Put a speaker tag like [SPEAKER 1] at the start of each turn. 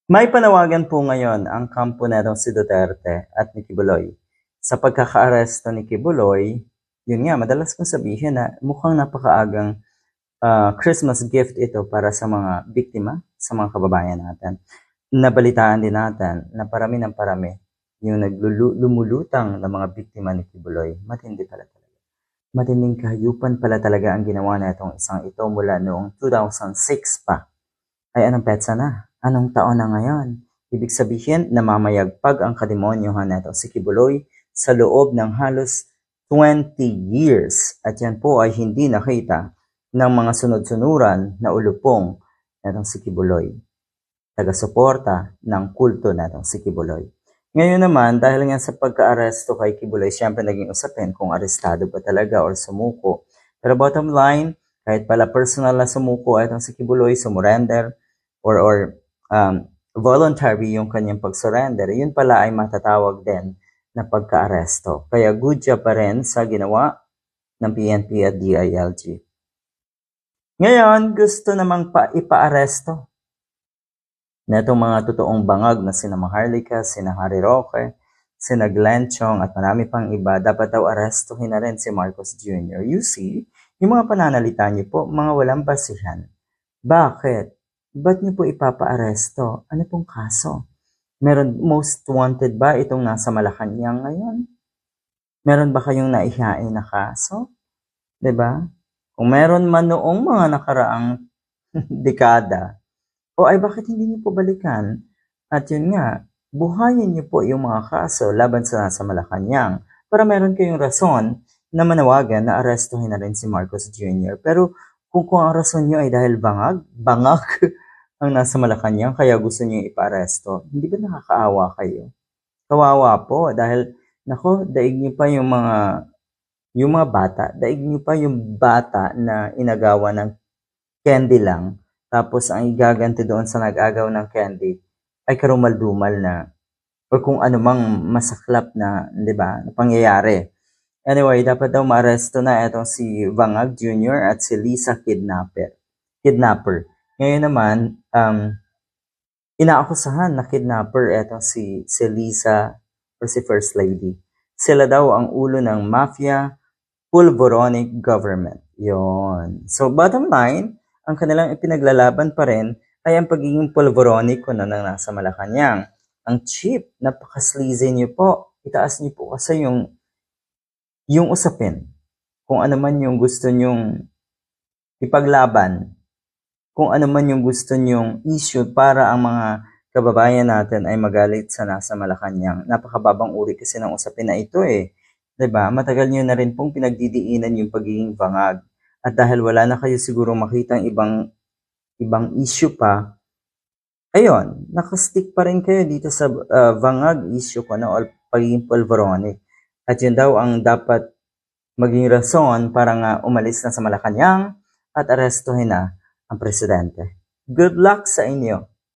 [SPEAKER 1] May panawagan po ngayon ang kampo netong si Duterte at ni Kibuloy. Sa pagkakaaresto ni Kibuloy, yun nga, madalas kong sabihin na mukhang napakaagang Christmas gift ito para sa mga biktima, sa mga kababayan natin. Nabalitaan din natin na parami ng parami yung lumulutang na mga biktima ni Kibuloy. Matindi pala talaga. Matinding kahayupan pala talaga ang ginawa na itong isang ito mula noong 2006 pa. Ay anong petsa na? Anong taon na ngayon? Ibig sabihin, namamayagpag ang kademonyohan na ito si Kibuloy sa loob ng halos 20 years. At yan po ay hindi nakita ng mga sunod-sunuran na ulupong na itong si Kibuloy. Taga-suporta ng kulto na itong si Kibuloy. Ngayon naman, dahil nga sa pagka-aresto kay Kibuloy, siyempre naging usapin kung arestado ba talaga or sumuko. Pero bottom line, kahit pala personal na sumuko itong si Kibuloy, sumurrender, or voluntary yung kanyang pag-surrender, yun pala ay matatawag din na pagka-aresto. Kaya good job pa rin sa ginawa ng PNP at DILG. Ngayon, gusto namang ipa-aresto na itong mga totoong bangag na sina Maharlika, sina Harry Roque, sina Glenn Chong at marami pang iba, dapat daw arestuhin na rin si Marcos Jr. You see, yung mga pananalita niyo po, mga walang basihan. Bakit? Ba't niyo po ipapa-aresto? Ano pong kaso? Meron most wanted ba itong nasa Malacanang ngayon? Meron ba kayong naihain na kaso? 'Di ba? Kung meron man noong mga nakaraang dekada, o ay bakit hindi niyo po balikan? At yun nga, buhayin niyo po yung mga kaso laban sa nasa Malacanang para meron kayong rason na manawagan na arestuhin na rin si Marcos Jr. Pero kung ang rason niyo ay dahil bangag ang nasa Malacanang kaya gusto niyo ipa-aresto, hindi ba nakakaawa kayo? Kawawa po dahil nako, daig niyo pa yung mga bata, daig niyo pa yung bata na inagawa ng candy lang, tapos ang igaganti doon sa nag-agaw ng candy ay karumal-dumal na o kung anumang masaklap na, 'di ba, na pangyayari. Anyway, dapat daw maaresto na itong si Vangag Jr. at si Lisa Kidnapper. Ngayon naman, inaakusahan na kidnapper etong si Lisa or si First Lady. Sila daw ang ulo ng mafia pulveronic government. Yon. So bottom line, ang kanilang ipinaglalaban pa rin ay ang pagiging pulveronic kung na nasa Malacanang. Ang cheap, napaka-sleazy niyo po. Itaas niyo po kasi yung usapin. Kung ano man yung gusto nyong ipaglaban, kung ano man yung gusto nyong issue para ang mga kababayan natin ay magalit sa nasa Malacanang. Napakababang uri kasi ng usapin na ito eh. 'Di ba? Matagal niyo na rin pong pinagdidiinan yung pagiging bangag. At dahil wala na kayo siguro makitang ibang issue pa, ayun, nakastick pa rin kayo dito sa bangag issue ko na or pagiging pulveronic. At yun daw ang dapat maging rason para nga umalis na sa Malacanang at arestuhin na ang presidente. Good luck sa inyo!